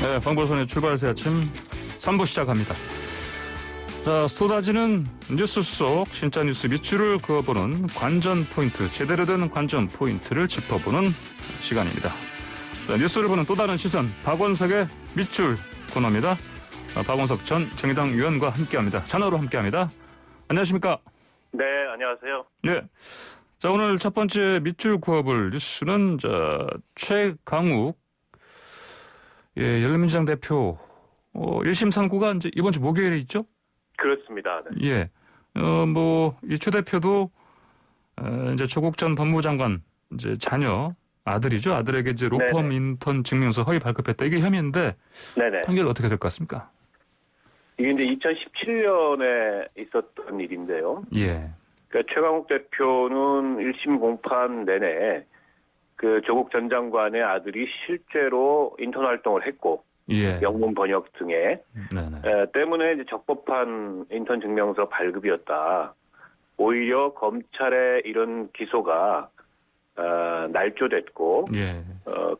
네, 황보선의 출발새 아침 3부 시작합니다. 자, 쏟아지는 뉴스 속 진짜 뉴스 밑줄을 그어보는 관전 포인트, 제대로 된 관전 포인트를 짚어보는 시간입니다. 자, 뉴스를 보는 또 다른 시선, 박원석의 밑줄 코너입니다. 박원석 전 정의당 의원과 함께합니다. 전화로 함께합니다. 안녕하십니까? 네, 안녕하세요. 네. 자, 오늘 첫 번째 밑줄 그어볼 뉴스는 최강욱 열린민주당 대표 1심 선고가 이제 이번 주 목요일에 있죠? 그렇습니다. 네. 예. 이 최 대표도 이제 조국 전 법무장관 이제 자녀 아들이죠. 아들에게 이제 로펌 네네. 인턴 증명서 허위 발급했다. 이게 혐의인데 네네. 판결 어떻게 될 것 같습니까? 이게 이제 2017년에 있었던 일인데요. 예. 그러니까 최강욱 대표는 1심 공판 내내 그 조국 전 장관의 아들이 실제로 인턴 활동을 했고, 예. 영문 번역 등에 네네. 때문에 이제 적법한 인턴 증명서 발급이었다. 오히려 검찰의 이런 기소가 날조됐고, 예.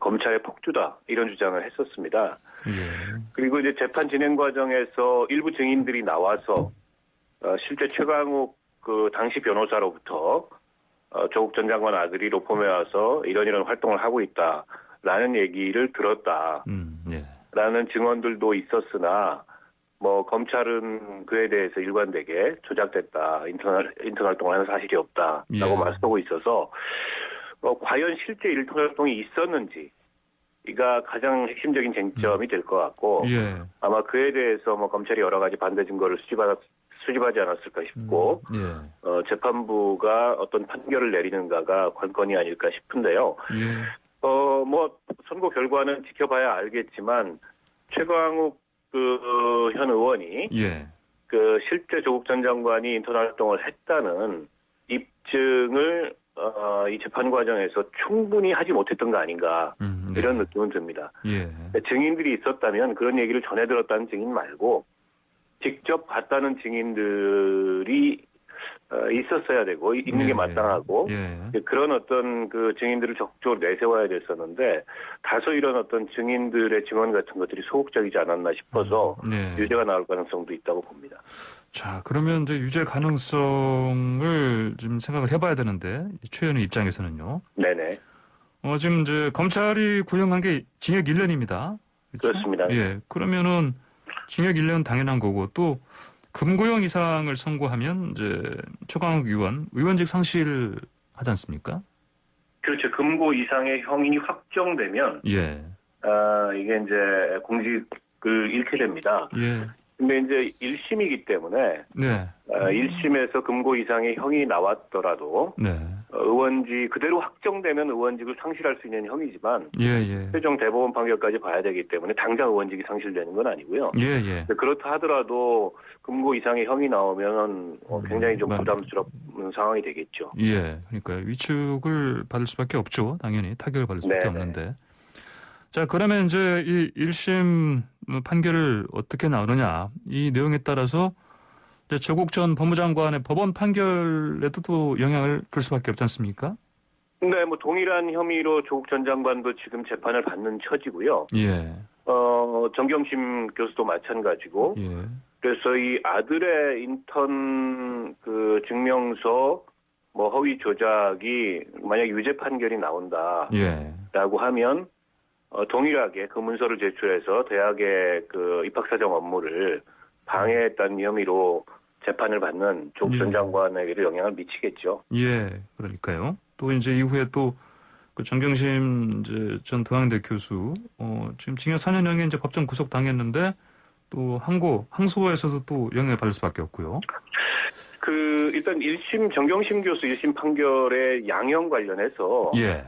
검찰의 폭주다 이런 주장을 했었습니다. 예. 그리고 이제 재판 진행 과정에서 일부 증인들이 나와서 실제 최강욱 그 당시 변호사로부터 조국 전 장관 아들이 로펌에 와서 이런 활동을 하고 있다라는 얘기를 들었다. 예. 라는 증언들도 있었으나 뭐 검찰은 그에 대해서 일관되게 조작됐다. 인턴 활동을 하는 사실이 없다라고 예. 맞서고 있어서 과연 실제 인턴 활동이 있었는지 이가 가장 핵심적인 쟁점이 될 것 같고 예. 아마 그에 대해서 뭐 검찰이 여러 가지 반대 증거를 수집하지 않았을까 싶고 예. 재판부가 어떤 판결을 내리는가가 관건이 아닐까 싶은데요. 예. 뭐 선고 결과는 지켜봐야 알겠지만 최강욱 현 의원이 예. 그 실제 조국 전 장관이 인턴 활동을 했다는 입증을 이 재판 과정에서 충분히 하지 못했던 거 아닌가 네. 이런 느낌은 듭니다. 예. 증인들이 있었다면 그런 얘기를 전해 들었다는 증인 말고 직접 봤다는 증인들이 있었어야 되고 있는 예. 게 마땅하고 예. 그런 어떤 그 증인들을 적극적으로 내세워야 됐었는데 다소 이런 어떤 증인들의 증언 같은 것들이 소극적이지 않았나 싶어서 네. 유죄가 나올 가능성도 있다고 봅니다. 자, 그러면 이제 유죄 가능성을 좀 생각을 해봐야 되는데 최 의원의 입장에서는요. 네네. 지금 이제 검찰이 구형한 게 징역 1년입니다. 그렇죠? 그렇습니다. 예. 그러면은 징역 1년 당연한 거고 또 금고형 이상을 선고하면 이제 최강욱 의원직 상실하지 않습니까? 그렇죠. 금고 이상의 형이 확정되면 예. 이게 이제 공직을 잃게 됩니다. 예. 근데 이제 1심이기 때문에 네. 1심에서 금고 이상의 형이 나왔더라도 네. 의원직 그대로 확정되면 의원직을 상실할 수 있는 형이지만 예. 최종 대법원 판결까지 봐야 되기 때문에 당장 의원직이 상실되는 건 아니고요. 예. 그렇다 하더라도 금고 이상의 형이 나오면 굉장히 좀 부담스러운 상황이 되겠죠. 예. 그러니까 위축을 받을 수밖에 없죠. 당연히 타격을 받을 수밖에 네네. 없는데. 자, 그러면 이제 이 1심 판결을 어떻게 나오느냐. 이 내용에 따라서 이제 조국 전 법무장관의 법원 판결에도 또 영향을 줄 수밖에 없지 않습니까? 네, 뭐 동일한 혐의로 조국 전 장관도 지금 재판을 받는 처지고요. 예. 정경심 교수도 마찬가지고. 예. 그래서 이 아들의 인턴 그 증명서 뭐 허위 조작이 만약 유죄 판결이 나온다라고 예. 하면 동일하게 그 문서를 제출해서 대학의 그 입학사정 업무를 방해했다는 혐의로 재판을 받는 조국 전 장관에게도 영향을 미치겠죠. 예. 그러니까요. 또 이제 이후에 또 그 정경심 이제 전 동양대 교수 지금 징역 4년형에 이제 법정 구속 당했는데 또 항소에서도 또 영향을 받을 수밖에 없고요. 일단 1심 정경심 교수 1심 판결의 양형 관련해서 예.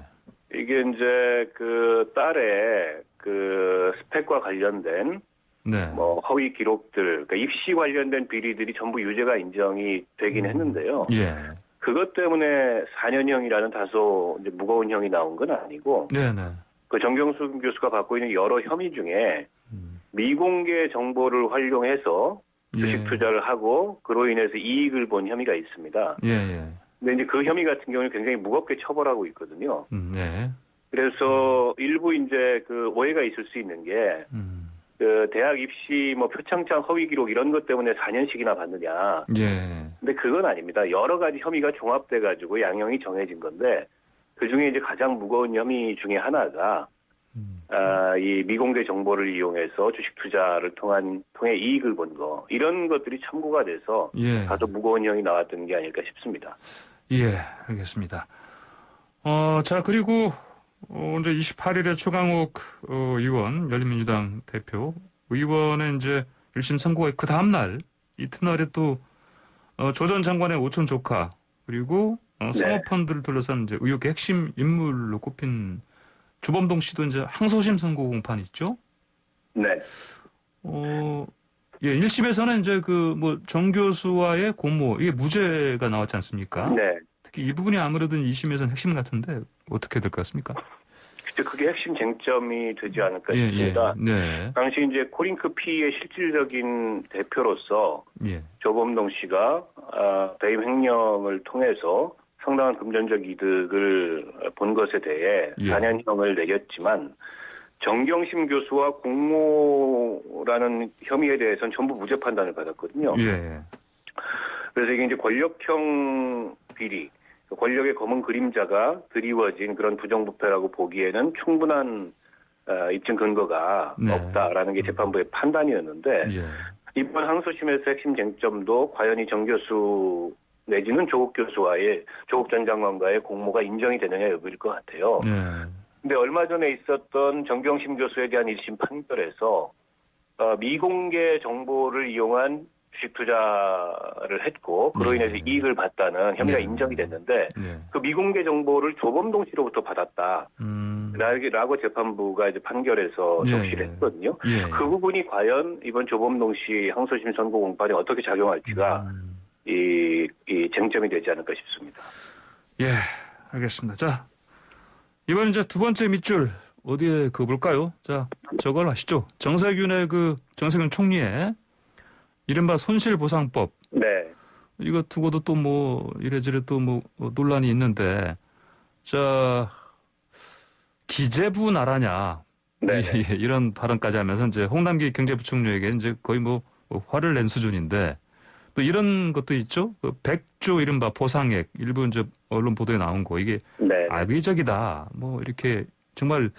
이게 이제 그 딸의 그 스펙과 관련된 네. 뭐 허위 기록들, 그러니까 입시 관련된 비리들이 전부 유죄가 인정이 되긴 했는데요. 예. 그것 때문에 4년형이라는 다소 이제 무거운 형이 나온 건 아니고, 네네. 그 정경수 교수가 받고 있는 여러 혐의 중에 미공개 정보를 활용해서 주식 투자를 하고 그로 인해서 이익을 본 혐의가 있습니다. 예. 근데 이제 그 혐의 같은 경우는 굉장히 무겁게 처벌하고 있거든요. 네. 그래서 일부 이제 그 오해가 있을 수 있는 게 그 대학 입시 뭐 표창장 허위 기록 이런 것 때문에 4년씩이나 받느냐. 예. 근데 그건 아닙니다. 여러 가지 혐의가 종합돼 가지고 양형이 정해진 건데 그 중에 이제 가장 무거운 혐의 중에 하나가 이 미공개 정보를 이용해서 주식 투자를 통해 이익을 본 거 이런 것들이 참고가 돼서 예. 다소 무거운 형이 나왔던 게 아닐까 싶습니다. 예, 알겠습니다. 자, 그리고 이제 28일에 최강욱 의원, 열린민주당 대표 의원의 이제 1심 선고의 그 다음 날 이튿날에 또 조 전 장관의 오촌 조카 그리고 사모펀드를 둘러싼 이제 의혹의 핵심 인물로 꼽힌 주범동 씨도 이제 항소심 선고 공판 있죠? 네. 예, 1심에서는 이제 그 뭐 정 교수와의 공모 이게 무죄가 나왔지 않습니까? 네. 특히 이 부분이 아무래도 2심에서는 핵심 같은데 어떻게 될 것 같습니까? 그게 핵심 쟁점이 되지 않을까 예, 싶습니다. 예, 네. 당시 이제 코링크 P의 실질적인 대표로서 예. 조범동 씨가 배임 횡령을 통해서 상당한 금전적 이득을 본 것에 대해 예. 4년형을 내렸지만 정경심 교수와 공모라는 혐의에 대해서는 전부 무죄 판단을 받았거든요. 예. 그래서 이게 이제 권력형 비리, 권력의 검은 그림자가 드리워진 그런 부정부패라고 보기에는 충분한 입증 근거가 네. 없다라는 게 재판부의 판단이었는데 예. 이번 항소심에서 핵심 쟁점도 과연 이 정 교수 내지는 조국 교수와의 조국 전 장관과의 공모가 인정이 되느냐 여부일 것 같아요. 예. 근데 얼마 전에 있었던 정경심 교수에 대한 1심 판결에서 미공개 정보를 이용한 주식 투자를 했고 그로 인해서 이익을 봤다는 혐의가 네. 인정이 됐는데 네. 그 미공개 정보를 조범동 씨로부터 받았다. 라고 재판부가 이제 판결에서 예. 적시를 했거든요. 예. 그 부분이 과연 이번 조범동 씨 항소심 선고 공판에 어떻게 작용할지가 이 쟁점이 되지 않을까 싶습니다. 예, 알겠습니다. 자, 이번 이제 두 번째 밑줄 어디에 그어볼까요? 자, 저걸 아시죠? 정세균의 정세균 총리의 이른바 손실보상법. 네. 이거 두고도 또 뭐 이래저래 또 뭐 논란이 있는데, 자, 기재부 나라냐. 네. 예, 이런 발언까지 하면서 이제 홍남기 경제부총리에게 이제 거의 뭐 화를 낸 수준인데, 또 이런 것도 있죠. 100조 이른바 보상액 일부 이제 언론 보도에 나온 거 이게 네. 악의적이다. 뭐 이렇게 정말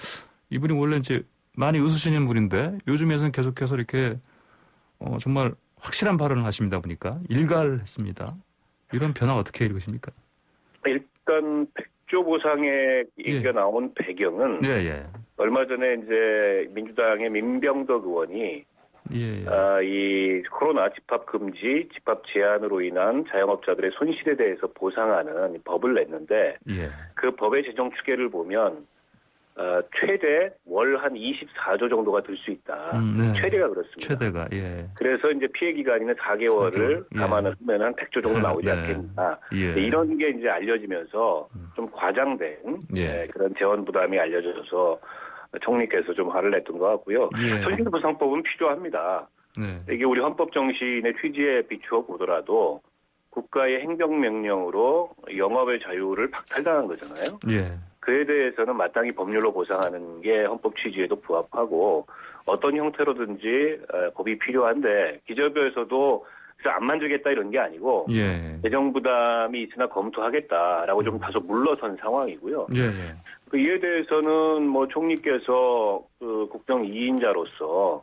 이분이 원래 이제 많이 웃으시는 분인데 요즘에서는 계속해서 이렇게 정말 확실한 발언을 하십니다 보니까 일갈했습니다. 이런 변화 어떻게 읽으십니까? 일단 100조 보상액 얘기가 나온 배경은 예. 얼마 전에 이제 민주당의 민병덕 의원이 예. 이 코로나 집합 금지, 집합 제한으로 인한 자영업자들의 손실에 대해서 보상하는 법을 냈는데 예. 그 법의 제정 추계를 보면 최대 월 한 24조 정도가 들 수 있다. 네. 최대가 그렇습니다. 최대가 예. 그래서 이제 피해 기간이는 4개월을 4개월. 예. 감안을 하면 한 100조 정도 나오지 네. 않겠나. 예. 이런 게 이제 알려지면서 좀 과장된 예. 그런 재원 부담이 알려져서 총리께서 좀 화를 냈던 것 같고요. 예. 손실보상법은 필요합니다. 네. 이게 우리 헌법 정신의 취지에 비추어 보더라도 국가의 행정명령으로 영업의 자유를 박탈당한 거잖아요. 예. 그에 대해서는 마땅히 법률로 보상하는 게 헌법 취지에도 부합하고 어떤 형태로든지 법이 필요한데 기재부에서도 그래서 안 만들겠다 이런 게 아니고 예. 재정 부담이 있으나 검토하겠다라고 좀 다소 물러선 상황이고요. 예. 이에 대해서는 뭐 총리께서 국정 2인자로서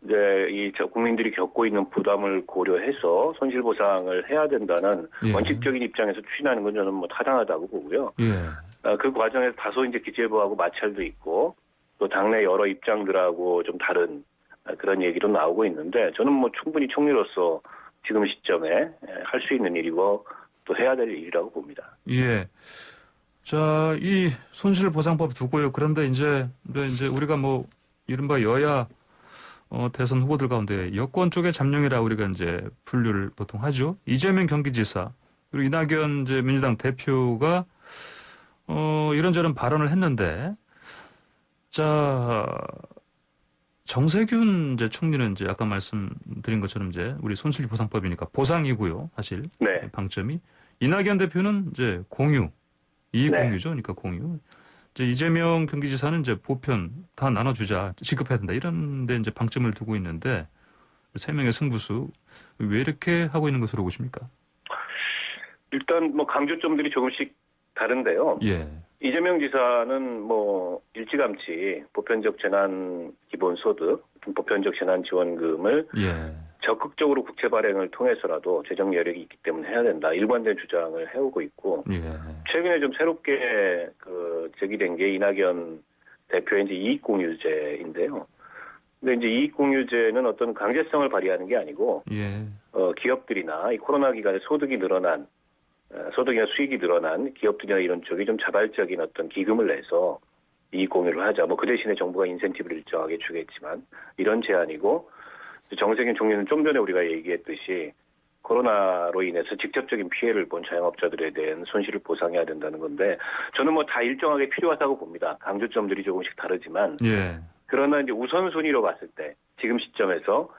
이제 이 국민들이 겪고 있는 부담을 고려해서 손실 보상을 해야 된다는 예. 원칙적인 입장에서 추진하는 건 저는 뭐 타당하다고 보고요. 예. 그 과정에서 다소 이제 기재부하고 마찰도 있고 또 당내 여러 입장들하고 좀 다른 그런 얘기도 나오고 있는데 저는 뭐 충분히 총리로서 지금 시점에 할 수 있는 일이고 또 해야 될 일이라고 봅니다. 예. 자, 이 손실보상법 두고요. 그런데 이제 우리가 뭐 이른바 여야 대선 후보들 가운데 여권 쪽의 잠룡이라 우리가 이제 분류를 보통 하죠. 이재명 경기지사 그리고 이낙연 이제 민주당 대표가 이런저런 발언을 했는데 자 정세균 이제 총리는 이제 아까 말씀드린 것처럼 이제 우리 손실보상법이니까 보상이고요. 사실 네. 방점이 이낙연 대표는 이제 공유 이익 네. 공유죠. 그러니까 공유. 이제 이재명 경기지사는 이제 보편 다 나눠주자, 지급해야 된다 이런 데 이제 방점을 두고 있는데 3명의 승부수 왜 이렇게 하고 있는 것으로 보십니까? 일단 뭐 강조점들이 조금씩 다른데요. 예. 이재명 지사는 뭐 일찌감치 보편적 재난 기본소득, 보편적 재난 지원금을 예. 적극적으로 국채 발행을 통해서라도 재정 여력이 있기 때문에 해야 된다. 일관된 주장을 해오고 있고 예. 최근에 좀 새롭게 제기된 게 이낙연 대표의 이제 이익공유제인데요. 근데 이제 이익공유제는 어떤 강제성을 발휘하는 게 아니고 예. 기업들이나 이 코로나 기간에 소득이나 수익이 늘어난 기업들이나 이런 쪽이 좀 자발적인 어떤 기금을 내서 이익 공유를 하자. 뭐 그 대신에 정부가 인센티브를 일정하게 주겠지만 이런 제안이고 정세균 총리는 좀 전에 우리가 얘기했듯이 코로나로 인해서 직접적인 피해를 본 자영업자들에 대한 손실을 보상해야 된다는 건데 저는 뭐 다 일정하게 필요하다고 봅니다. 강조점들이 조금씩 다르지만 예. 그러나 이제 우선순위로 봤을 때 지금 시점에서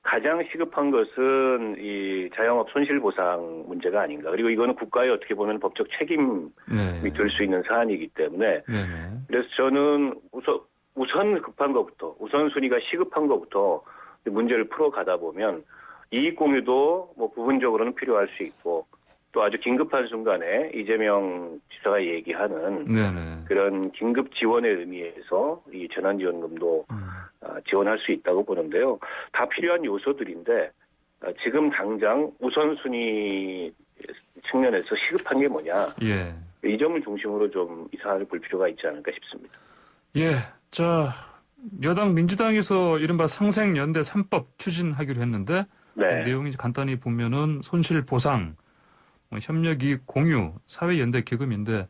가장 시급한 것은 이 자영업 손실보상 문제가 아닌가. 그리고 이거는 국가의 어떻게 보면 법적 책임이 네. 될 수 있는 사안이기 때문에 네네. 그래서 저는 우선 급한 것부터 우선순위가 시급한 것부터 문제를 풀어가다 보면 이익공유도 뭐 부분적으로는 필요할 수 있고 또 아주 긴급한 순간에 이재명 지사가 얘기하는 네네. 그런 긴급 지원의 의미에서 이 재난지원금도 지원할 수 있다고 보는데요. 다 필요한 요소들인데 지금 당장 우선순위 측면에서 시급한 게 뭐냐. 예. 이 점을 중심으로 좀 이 사안을 볼 필요가 있지 않을까 싶습니다. 예. 자, 여당 민주당에서 이른바 상생연대 3법 추진하기로 했는데 네. 내용이 간단히 보면은 손실보상, 협력이익 공유, 사회연대 기금인데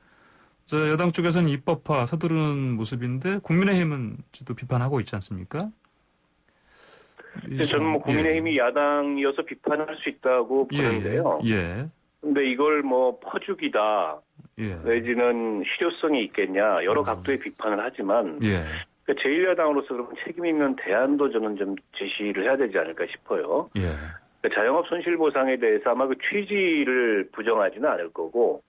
저 여당 쪽에서는 입법화 서두르는 모습인데 국민의힘은 또 비판하고 있지 않습니까? 저는 뭐 국민의힘이 야당이어서 비판할 수 있다고 보는데요. 예. 근데 이걸 뭐 퍼주기다 예. 내지는 실효성이 있겠냐 여러 각도의 비판을 하지만 예. 그러니까 제1야당으로서 그럼 책임 있는 대안도 저는 좀 제시를 해야 되지 않을까 싶어요. 예. 그러니까 자영업 손실보상에 대해서 아마 그 취지를 부정하지는 않을 거고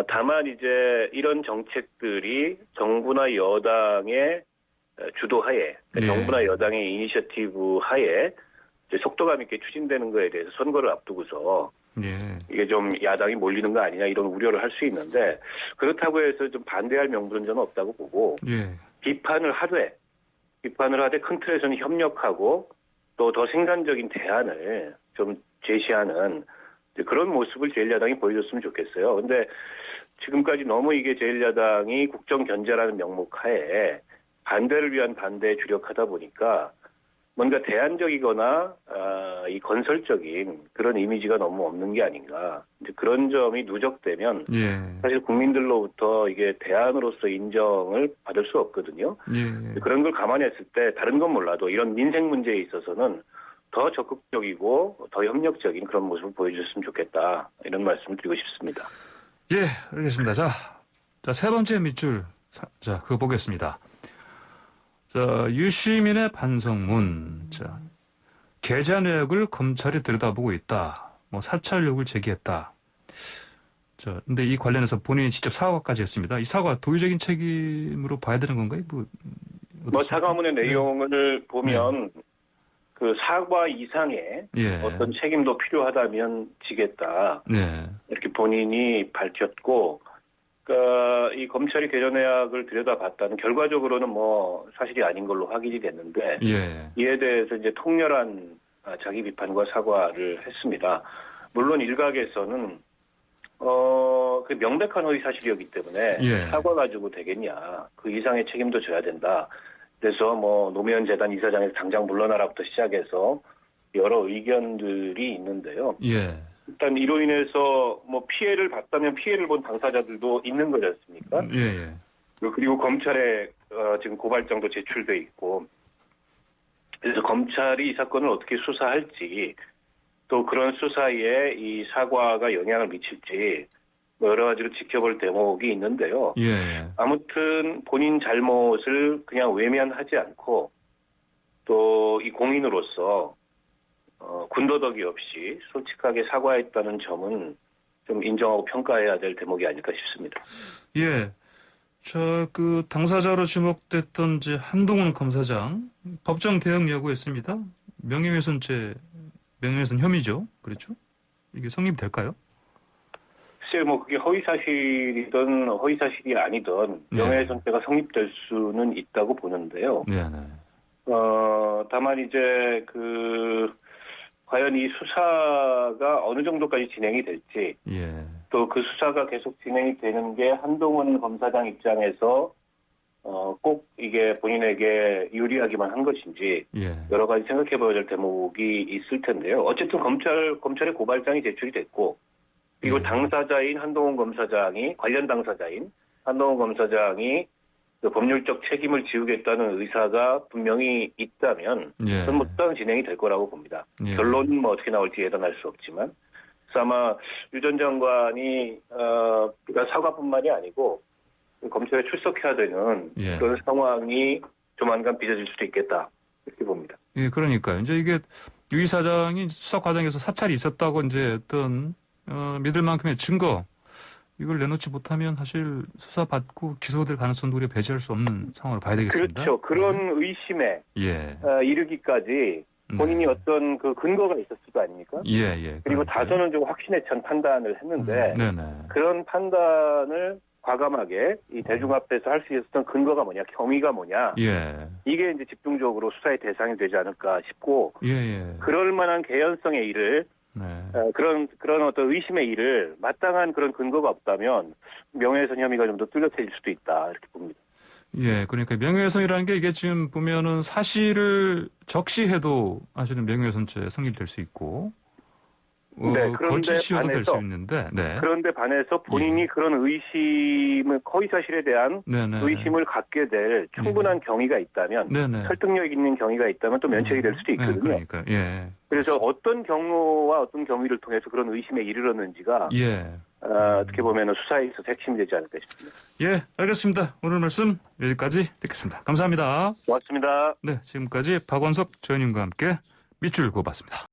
다만 이제 이런 정책들이 정부나 여당의 주도하에 그러니까 예. 정부나 여당의 이니셔티브 하에 이제 속도감 있게 추진되는 거에 대해서 선거를 앞두고서 예. 이게 좀 야당이 몰리는 거 아니냐 이런 우려를 할 수 있는데 그렇다고 해서 좀 반대할 명분은 저는 없다고 보고 예. 비판을 하되 큰 틀에서는 협력하고 또 더 생산적인 대안을 좀 제시하는 그런 모습을 제1야당이 보여줬으면 좋겠어요. 근데 지금까지 너무 이게 제1야당이 국정 견제라는 명목 하에 반대를 위한 반대에 주력하다 보니까 뭔가 대안적이거나 이 건설적인 그런 이미지가 너무 없는 게 아닌가. 이제 그런 점이 누적되면 예. 사실 국민들로부터 이게 대안으로서 인정을 받을 수 없거든요. 예. 그런 걸 감안했을 때 다른 건 몰라도 이런 민생 문제에 있어서는 더 적극적이고 더 협력적인 그런 모습을 보여줬으면 좋겠다. 이런 말씀을 드리고 싶습니다. 예, 알겠습니다. 자, 세 번째 밑줄. 자, 그거 보겠습니다. 자, 유시민의 반성문. 자, 계좌 내역을 검찰이 들여다보고 있다. 사찰 의혹을 제기했다. 자, 근데 이 관련해서 본인이 직접 사과까지 했습니다. 이 사과 도의적인 책임으로 봐야 되는 건가요? 사과문의 내용을 보면 그 사과 이상의 어떤 책임도 필요하다면 지겠다. 네. 이렇게 본인이 밝혔고, 그러니까 이 검찰이 계좌 내역을 들여다봤다는 결과적으로는 사실이 아닌 걸로 확인이 됐는데 이에 대해서 이제 통렬한 자기 비판과 사과를 했습니다. 물론 일각에서는 그 명백한 허위 사실이었기 때문에 사과 가지고 되겠냐? 그 이상의 책임도 져야 된다. 그래서 노무현 재단 이사장에서 당장 물러나라부터 시작해서 여러 의견들이 있는데요. 일단 이로 인해서 피해를 봤다면 피해를 본 당사자들도 있는 거지 않습니까? 그리고 검찰에 지금 고발장도 제출돼 있고 그래서 검찰이 이 사건을 어떻게 수사할지 또 그런 수사에 이 사과가 영향을 미칠지 여러 가지로 지켜볼 대목이 있는데요. 아무튼 본인 잘못을 그냥 외면하지 않고 또 이 공인으로서 군더더기 없이 솔직하게 사과했다는 점은 좀 인정하고 평가해야 될 대목이 아닐까 싶습니다. 자, 그 당사자로 지목됐던 이제 한동훈 검사장 법정 대응 요구했습니다. 명예훼손죄, 명예훼손 혐의죠. 그렇죠? 이게 성립될까요? 글쎄요, 뭐 그게 허위사실이든 허위사실이 아니든 네. 명예훼손죄가 성립될 수는 있다고 보는데요. 네. 다만 이제 과연 이 수사가 어느 정도까지 진행이 될지, 예. 또 그 수사가 계속 진행이 되는 게 한동훈 검사장 입장에서 꼭 이게 본인에게 유리하기만 한 것인지 예. 여러 가지 생각해봐야 될 대목이 있을 텐데요. 어쨌든 검찰에 고발장이 제출이 됐고, 그리고 예. 당사자인 한동훈 검사장이, 관련 당사자인 한동훈 검사장이 그 법률적 책임을 지우겠다는 의사가 분명히 있다면 예. 저는 뭐 수사는 진행이 될 거라고 봅니다. 예. 결론은 뭐 어떻게 나올지 예단할 수 없지만, 그래서 아마 유 전 장관이 그러니까 사과뿐만이 아니고 검찰에 출석해야 되는 예. 그런 상황이 조만간 빚어질 수도 있겠다, 이렇게 봅니다. 예, 그러니까요. 이제 이게 유 이사장이 수사 과정에서 사찰이 있었다고 이제 어떤 믿을 만큼의 증거 이걸 내놓지 못하면 사실 수사받고 기소될 가능성도 우리가 배제할 수 없는 상황으로 봐야 되겠습니다. 그렇죠. 그런 의심에 예. 이르기까지 본인이 어떤 그 근거가 있었을 거 아닙니까? 예. 그리고 그러니까요. 다소는 좀 확신에 찬 판단을 했는데 네네. 그런 판단을 과감하게 이 대중 앞에서 할 수 있었던 근거가 뭐냐, 경위가 뭐냐, 예. 이게 이제 집중적으로 수사의 대상이 되지 않을까 싶고, 예. 그럴 만한 개연성의 일을 네. 그런 어떤 의심의 일을 마땅한 그런 근거가 없다면 명예훼손 혐의가 좀 더 뚜렷해질 수도 있다, 이렇게 봅니다. 예, 그러니까 명예훼손이라는 게 이게 지금 보면은 사실을 적시해도 사실은 명예훼손죄 성립될 수 있고, 네, 그런데 거짓이어도 될 수 반해서 있는데, 네. 그런데 반해서 본인이 예. 그런 의심을, 허위사실에 대한 네네. 의심을 갖게 될 충분한 경위가 있다면, 네네. 설득력 있는 경위가 있다면 또 면책이 될 수도 있거든요. 네, 그러니까, 예. 그래서 어떤 경로와 어떤 경위를 통해서 그런 의심에 이르렀는지가 예. 어떻게 보면 수사에 있어서 핵심이 되지 않을까 싶습니다. 예, 알겠습니다. 오늘 말씀 여기까지 듣겠습니다. 감사합니다. 고맙습니다. 네, 지금까지 박원석 전 의원과 함께 밑줄 그어봤습니다.